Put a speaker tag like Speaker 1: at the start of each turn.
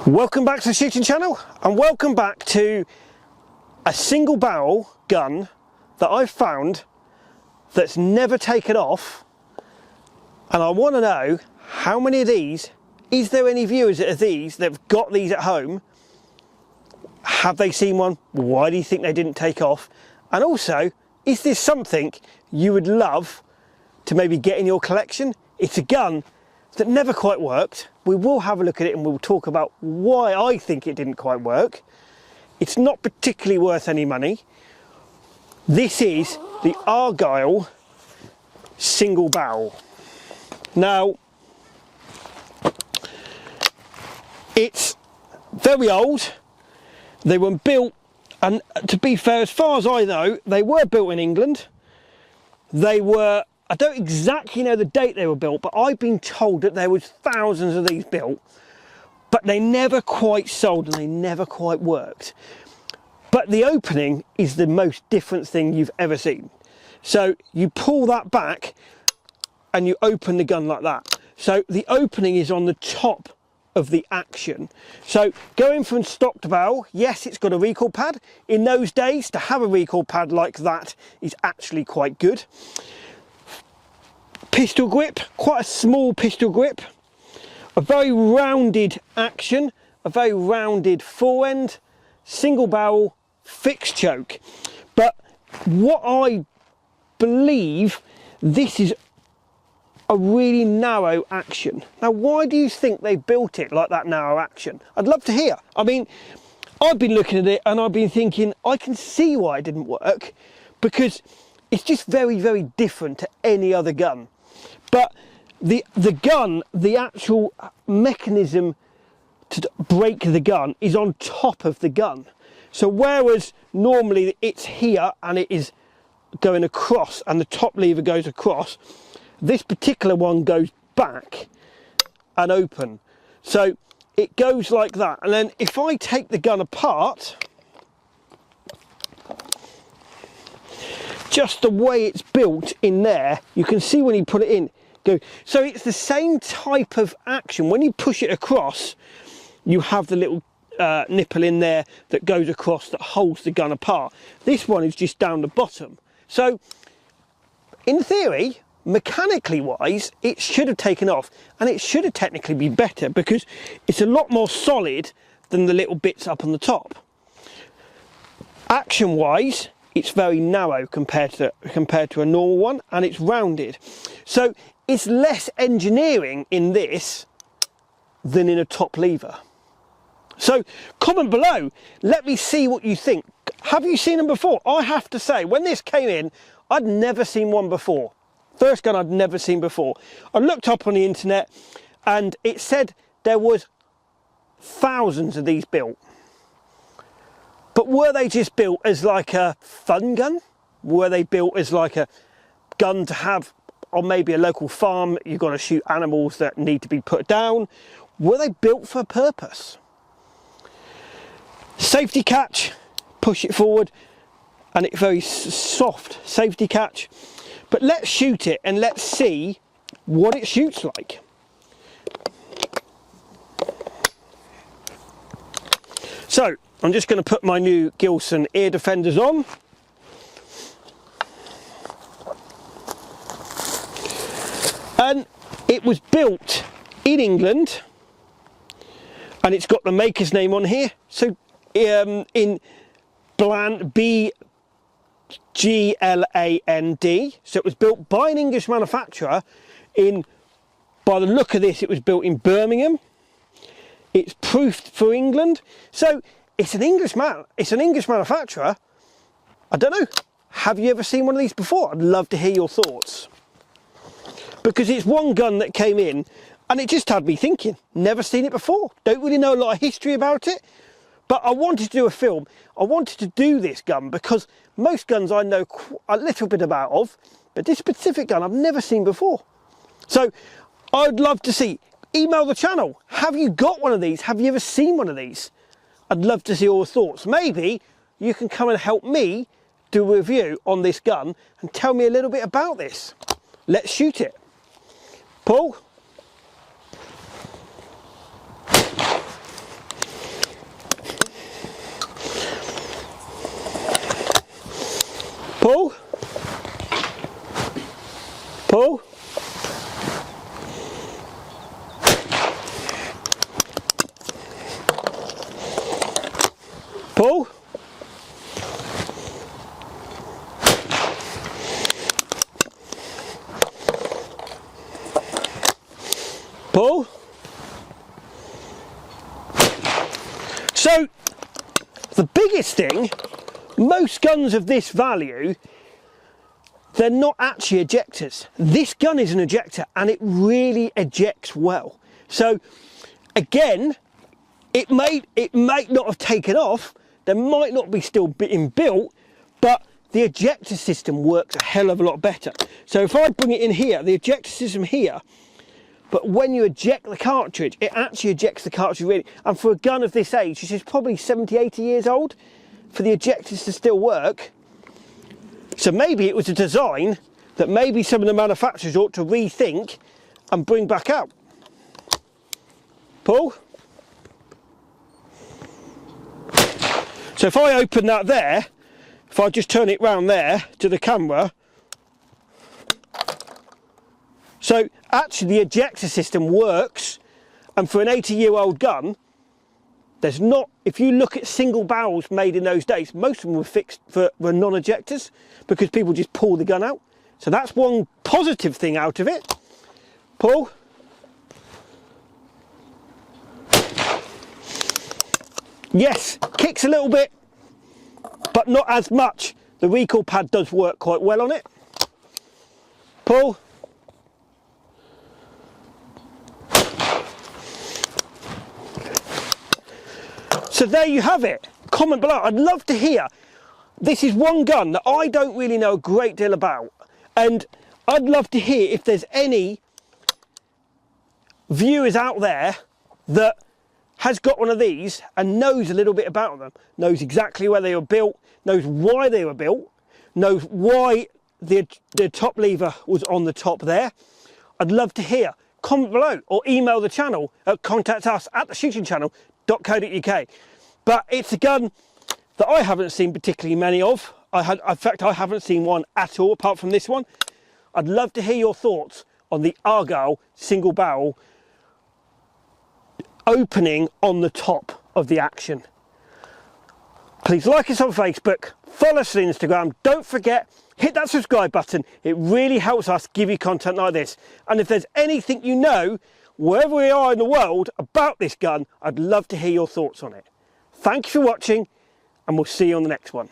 Speaker 1: Welcome back to the shooting channel, and welcome back to a single barrel gun that I've found that's never taken off. And I want to know how many of these, is there any viewers of these that have got these at home? Have they seen one? Why do you think they didn't take off? And also, is this something you would love to maybe get in your collection? It's a gun that never quite worked. We will have a look at it and we'll talk about why I think it didn't quite work. It's not particularly worth any money. This is the Argyle single barrel. Now, it's very old. They were built, and to be fair, as far as I know, they were built in England. They were, I don't exactly know the date they were built, but I've been told that there was thousands of these built, but they never quite sold and they never quite worked. But the opening is the most different thing you've ever seen. So you pull that back and you open the gun like that. So the opening is on the top of the action. So going from stock to barrel, yes, it's got a recoil pad. In those days, to have a recoil pad like that is actually quite good. Pistol grip, quite a small pistol grip, a very rounded action, a very rounded forend, single barrel, fixed choke. But what I believe, this is a really narrow action. Now, why do you think they built it like that narrow action? I'd love to hear. I mean, I've been looking at it and I've been thinking, I can see why it didn't work, because it's just very, very different to any other gun. But the gun, the actual mechanism to break the gun is on top of the gun. So whereas normally it's here and it is going across and the top lever goes across, this particular one goes back and open. So it goes like that. And then if I take the gun apart, just the way it's built in there, you can see when you put it in, go. So it's the same type of action. When you push it across, you have the little nipple in there that goes across that holds the gun apart. This one is just down the bottom. So in theory, mechanically wise, it should have taken off, and it should have technically been better because it's a lot more solid than the little bits up on the top. Action wise, it's very narrow compared to a normal one, and it's rounded. So it's less engineering in this than in a top lever. So comment below, let me see what you think. Have you seen them before? I have to say, when this came in, I'd never seen one before. First gun I'd never seen before. I looked up on the internet and it said there was thousands of these built. But were they just built as like a fun gun? Were they built as like a gun to have on maybe a local farm? You've got to shoot animals that need to be put down. Were they built for a purpose? Safety catch, push it forward, and it's very soft safety catch. But let's shoot it and let's see what it shoots like. So I'm just going to put my new Gilson ear defenders on. And it was built in England, and it's got the maker's name on here. So in Bland, BGLAND. So it was built by an English manufacturer by the look of this, it was built in Birmingham. It's proofed for England. So it's an English manufacturer. I don't know. Have you ever seen one of these before? I'd love to hear your thoughts. Because it's one gun that came in and it just had me thinking, never seen it before. Don't really know a lot of history about it. But I wanted to do a film. I wanted to do this gun because most guns I know a little bit about but this specific gun I've never seen before. So I'd love to see, email the channel. Have you got one of these? Have you ever seen one of these? I'd love to see your thoughts. Maybe you can come and help me do a review on this gun and tell me a little bit about this. Let's shoot it. Paul? Pull. Pull. Pull. Pull. So the biggest thing, most guns of this value, they're not actually ejectors. This gun is an ejector and it really ejects well. So again, it might not have taken off, there might not be still being built, but the ejector system works a hell of a lot better. So if I bring it in here, the ejector system here, but when you eject the cartridge, it actually ejects the cartridge really. And for a gun of this age, which is probably 70, 80 years old, for the ejectors to still work, so maybe it was a design that maybe some of the manufacturers ought to rethink and bring back out. Pull. So if I open that there, if I just turn it round there to the camera, so actually the ejector system works, and for an 80-year-old gun, there's not, if you look at single barrels made in those days, most of them were fixed for non-ejectors because people just pull the gun out. So that's one positive thing out of it. Pull. Yes, kicks a little bit, but not as much. The recoil pad does work quite well on it. Pull. So there you have it. Comment below. I'd love to hear. This is one gun that I don't really know a great deal about, and I'd love to hear if there's any viewers out there that has got one of these and knows a little bit about them, knows exactly where they were built, knows why they were built, knows why the top lever was on the top there. I'd love to hear. Comment below or email the channel at contactus@theshootingchannel.co.uk. But it's a gun that I haven't seen particularly many of. In fact, I haven't seen one at all apart from this one. I'd love to hear your thoughts on the Argyle single barrel opening on the top of the Action. Please like us on Facebook, follow us on Instagram. Don't forget, hit that subscribe button. It really helps us give you content like this. And if there's anything you know, wherever we are in the world, about this gun, I'd love to hear your thoughts on it. Thank you for watching, and we'll see you on the next one.